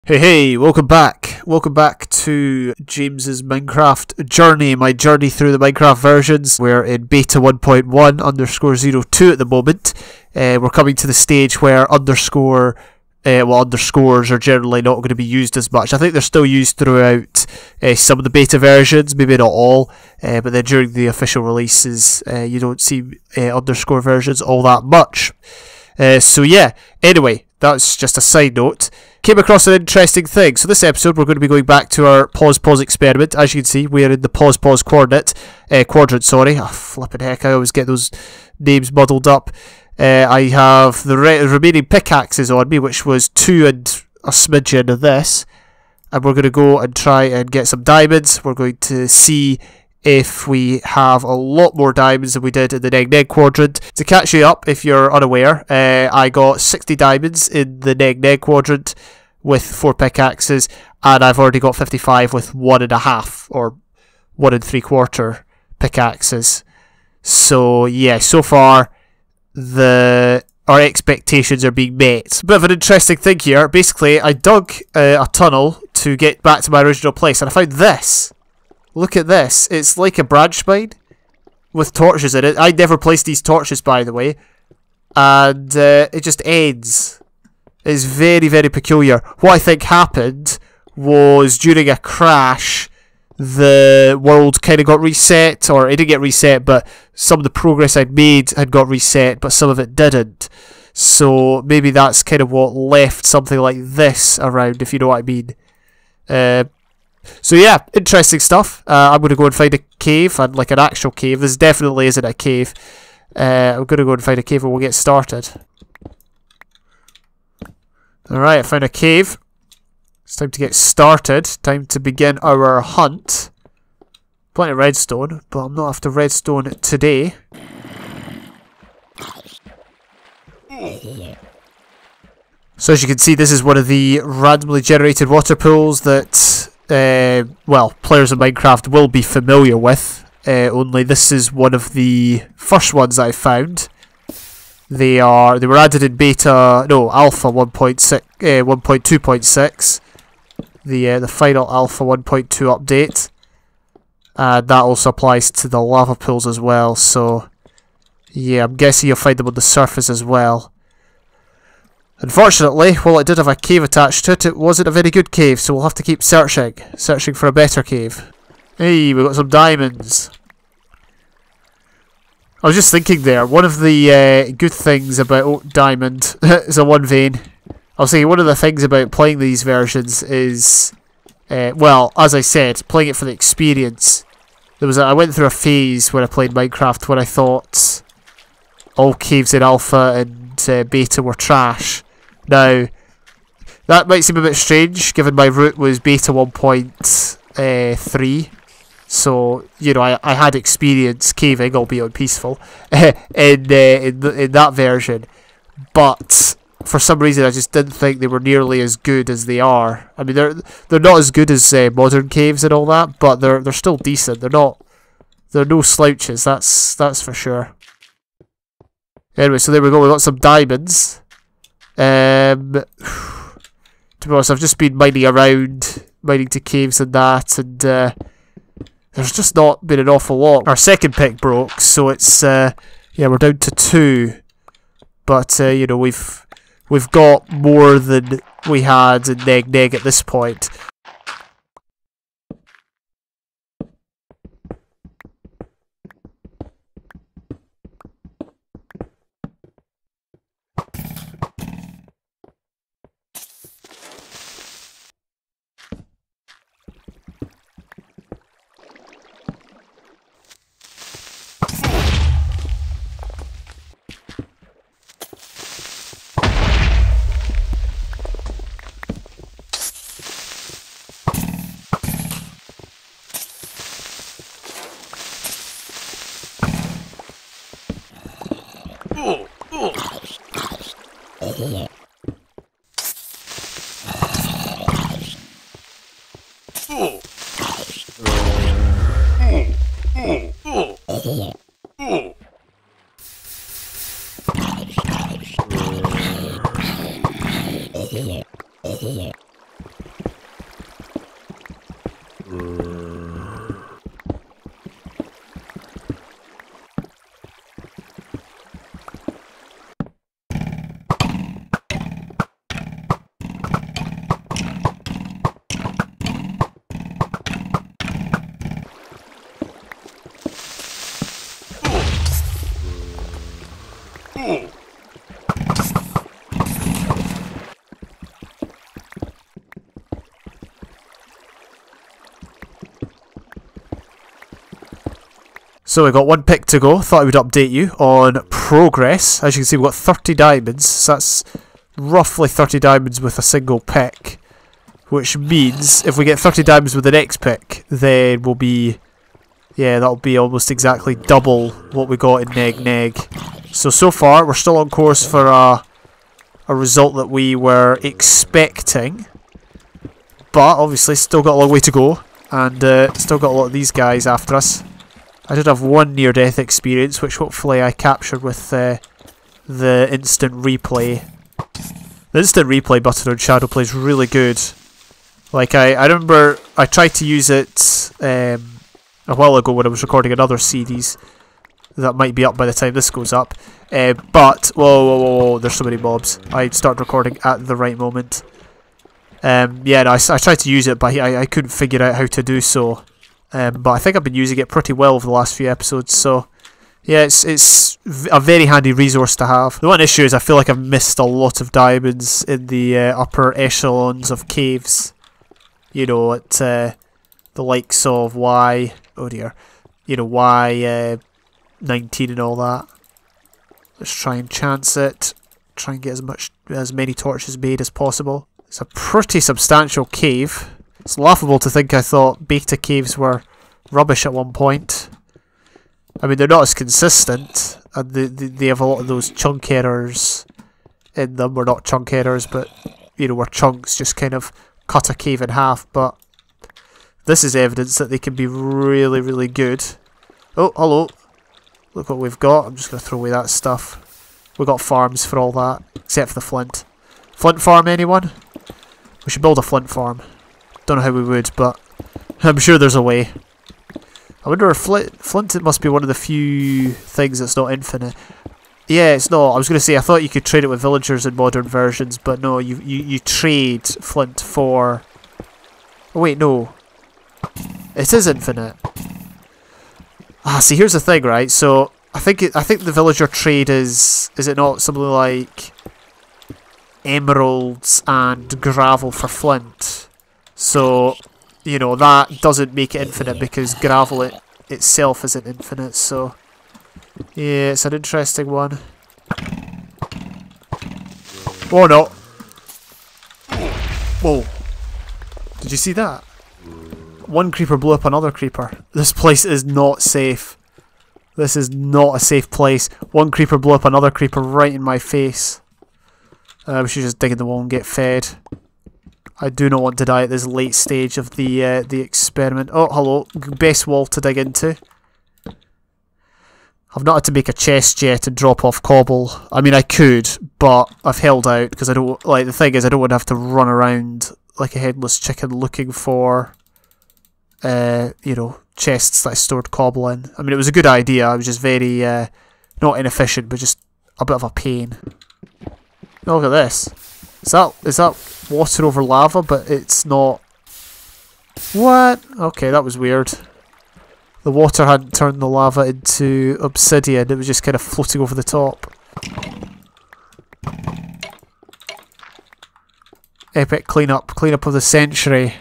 Hey, welcome back. Welcome back to James's Minecraft journey, my journey through the Minecraft versions. We're in beta 1.1_02 at the moment. We're coming to the stage where underscores are generally not going to be used as much. I think they're still used throughout some of the beta versions, maybe not all, but then during the official releases you don't see underscore versions all that much. So yeah, anyway, that's just a side note. Came across an interesting thing. So this episode we're going to be going back to our pause experiment. As you can see, we are in the pause quadrant. Oh, flipping heck, I always get those names muddled up. I have the remaining pickaxes on me, which was 2 and a smidgen of this. And we're going to go and try and get some diamonds. We're going to see if we have a lot more diamonds than we did in the neg quadrant. To catch you up, if you're unaware, I got 60 diamonds in the neg quadrant with 4 pickaxes, and I've already got 55 with 1.5 or 1 3/4 pickaxes. So yeah, so far our expectations are being met. Bit of an interesting thing here. Basically, I dug a tunnel to get back to my original place, and I found this. Look at this. It's like a branch mine with torches in it. I never placed these torches, by the way. And it just ends. It's very, very peculiar. What I think happened was during a crash, the world kind of got reset. Or it didn't get reset, but some of the progress I'd made had got reset, but some of it didn't. So maybe that's kind of what left something like this around, if you know what I mean. So yeah, interesting stuff. I'm going to go and find a cave, and like an actual cave. This definitely isn't a cave. I'm going to go and find a cave and we'll get started. Alright, I found a cave. It's time to get started. Time to begin our hunt. Plenty of redstone, but I'm not after redstone today. So as you can see, this is one of the randomly generated water pools that players of Minecraft will be familiar with. Only this is one of the first ones I found. They were added in alpha 1.2.6. The final alpha 1.2 update. And that also applies to the lava pools as well. So yeah, I'm guessing you'll find them on the surface as well. Unfortunately, while it did have a cave attached to it, it wasn't a very good cave, so we'll have to keep searching for a better cave. Hey, we got some diamonds. I was just thinking there, one of the good things about diamond is in one vein. I was saying one of the things about playing these versions is, as I said, playing it for the experience. I went through a phase when I played Minecraft where I thought all caves in alpha and beta were trash. Now, that might seem a bit strange, given my route was beta 1.3. So, you know, I had experience caving, albeit peaceful, in that version. But for some reason, I just didn't think they were nearly as good as they are. I mean, they're not as good as modern caves and all that, but they're still decent. They're no slouches. That's for sure. Anyway, so there we go. We got some diamonds. To be honest, I've just been mining to caves and that, and there's just not been an awful lot. Our second pick broke, so it's we're down to 2. But you know, we've got more than we had in neg at this point. So we got one pick to go. Thought I would update you on progress. As you can see, we've got 30 diamonds. So that's roughly 30 diamonds with a single pick. Which means if we get 30 diamonds with the next pick, then we'll be... yeah, that'll be almost exactly double what we got in Neg Neg. So far, we're still on course for a result that we were expecting. But, obviously, still got a long way to go. And still got a lot of these guys after us. I did have one near-death experience, which hopefully I captured with the instant replay. The instant replay button on Shadowplay is really good. Like, I remember I tried to use it a while ago when I was recording another series. That might be up by the time this goes up. But, whoa, there's so many mobs. I started recording at the right moment. Yeah, no, I tried to use it, but I couldn't figure out how to do so. But I think I've been using it pretty well over the last few episodes, so yeah, it's a very handy resource to have. The one issue is I feel like I've missed a lot of diamonds in the upper echelons of caves. You know, at the likes of Y, oh dear, you know, Y 19 and all that. Let's try and chance it. Try and get as many torches made as possible. It's a pretty substantial cave. It's laughable to think I thought beta caves were rubbish at one point. I mean, they're not as consistent, and they have a lot of those chunk errors in them. Well, not chunk errors, but, you know, where chunks just kind of cut a cave in half. But this is evidence that they can be really, really good. Oh, hello. Look what we've got. I'm just going to throw away that stuff. We've got farms for all that, except for the flint. Flint farm, anyone? We should build a flint farm. Don't know how we would, but I'm sure there's a way. I wonder if flint, it must be one of the few things that's not infinite. Yeah, it's not. I was going to say, I thought you could trade it with villagers in modern versions, but no, you trade flint for... oh wait, no. It is infinite. Ah, see, here's the thing, right? So, I think the villager trade is it not something like emeralds and gravel for flint? So, you know, that doesn't make it infinite because gravel itself isn't infinite, so... yeah, it's an interesting one. Oh no! Whoa! Did you see that? One creeper blew up another creeper. This place is not safe. This is not a safe place. One creeper blew up another creeper right in my face. We should just dig in the wall and get fed. I do not want to die at this late stage of the experiment. Oh, hello. Best wall to dig into. I've not had to make a chest yet and drop off cobble. I mean, I could, but I've held out because I don't... like, the thing is, I don't want to have to run around like a headless chicken looking for, you know, chests that I stored cobble in. I mean, it was a good idea. I was just very, not inefficient, but just a bit of a pain. Oh, look at this. Is that water over lava, but it's not... what? Okay, that was weird. The water hadn't turned the lava into obsidian, it was just kind of floating over the top. Epic cleanup of the century.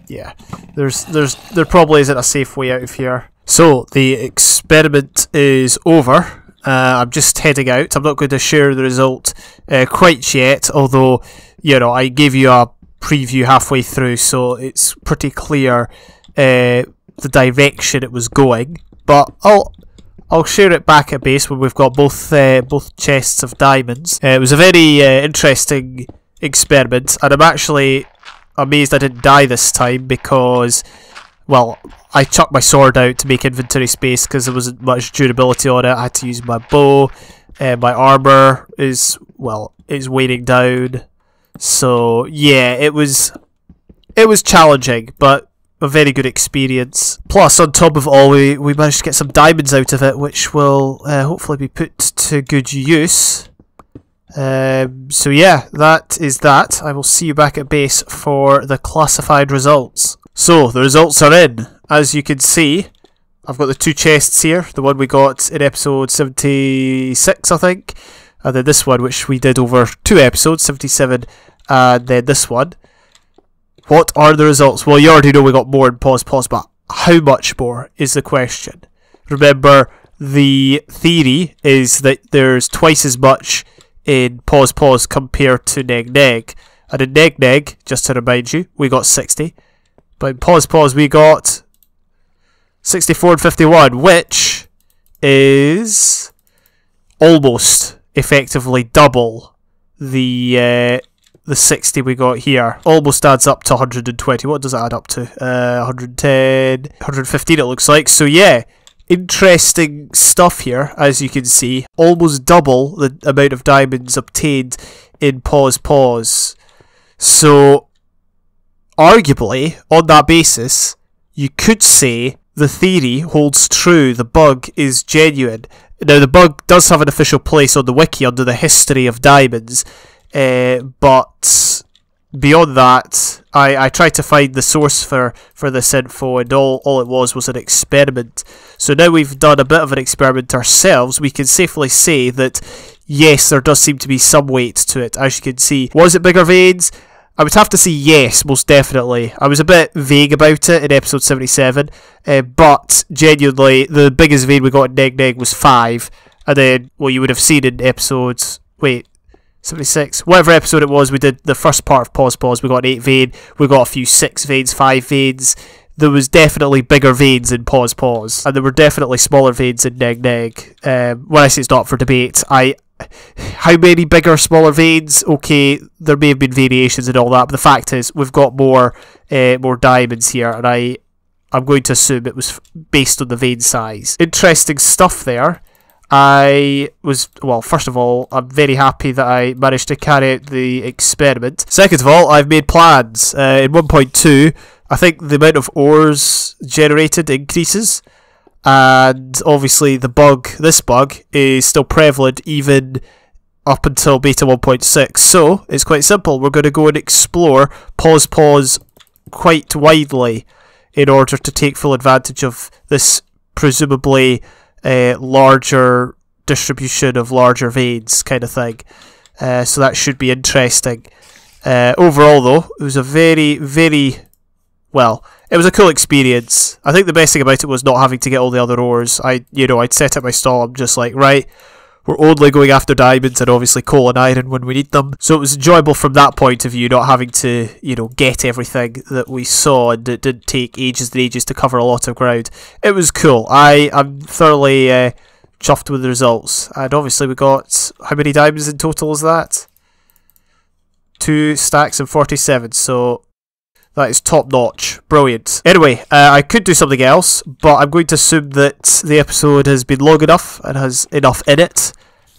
Yeah, there probably isn't a safe way out of here. So the experiment is over. I'm just heading out. I'm not going to share the result quite yet, although, you know, I gave you a preview halfway through, so it's pretty clear the direction it was going. But I'll share it back at base when we've got both chests of diamonds. It was a very interesting experiment, and I'm actually amazed I didn't die this time because, well, I chucked my sword out to make inventory space because there wasn't much durability on it. I had to use my bow. My armor is weighing down. So yeah, it was challenging, but a very good experience. Plus, on top of all, we managed to get some diamonds out of it, which will hopefully be put to good use. So yeah, that is that. I will see you back at base for the classified results. So, the results are in. As you can see, I've got the two chests here. The one we got in episode 76, I think. And then this one, which we did over 2 episodes, 77, and then this one. What are the results? Well, you already know we got more in pause, but how much more is the question. Remember, the theory is that there's twice as much in pause compared to neg. And in neg, just to remind you, we got 60. But in pause we got 64 and 51, which is almost effectively double the 60 we got here. Almost adds up to 120. What does it add up to? 110, 115 it looks like. So yeah, interesting stuff here, as you can see. Almost double the amount of diamonds obtained in pause. So arguably, on that basis, you could say the theory holds true, the bug is genuine. Now, the bug does have an official place on the wiki under the history of diamonds, but beyond that, I tried to find the source for this info, and all it was an experiment. So now we've done a bit of an experiment ourselves, we can safely say that, yes, there does seem to be some weight to it, as you can see. Was it bigger veins? I would have to say yes, most definitely. I was a bit vague about it in episode 77, but genuinely, the biggest vein we got in neg was 5, and then, well, you would have seen in episodes, 76, whatever episode it was, we did the first part of pause, we got an 8 vein, we got a few 6 veins, 5 veins. There was definitely bigger veins in pause, and there were definitely smaller veins in neg. When I say it's not for debate, how many bigger, smaller veins? Okay, there may have been variations and all that, but the fact is, we've got more diamonds here, and I'm going to assume it was based on the vein size. Interesting stuff there. First of all, I'm very happy that I managed to carry out the experiment. Second of all, I've made plans. In 1.2, I think the amount of ores generated increases. And obviously this bug is still prevalent even up until beta 1.6. So it's quite simple. We're going to go and explore pause quite widely in order to take full advantage of this presumably larger distribution of larger veins kind of thing. So that should be interesting. Overall though, it was a very, very, it was a cool experience. I think the best thing about it was not having to get all the other ores. I'd set up my stall, I'm just like, right, we're only going after diamonds and obviously coal and iron when we need them. So it was enjoyable from that point of view, not having to, get everything that we saw, and it didn't take ages and ages to cover a lot of ground. It was cool. I'm thoroughly chuffed with the results. And obviously we got, how many diamonds in total is that? 2 stacks and 47, so that is top notch. Brilliant. Anyway, I could do something else, but I'm going to assume that the episode has been long enough and has enough in it.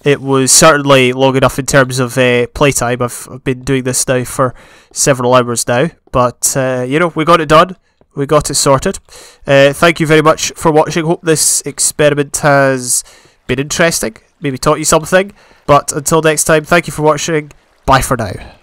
It was certainly long enough in terms of playtime. I've been doing this now for several hours now, but we got it done. We got it sorted. Thank you very much for watching. Hope this experiment has been interesting. Maybe taught you something. But until next time, thank you for watching. Bye for now.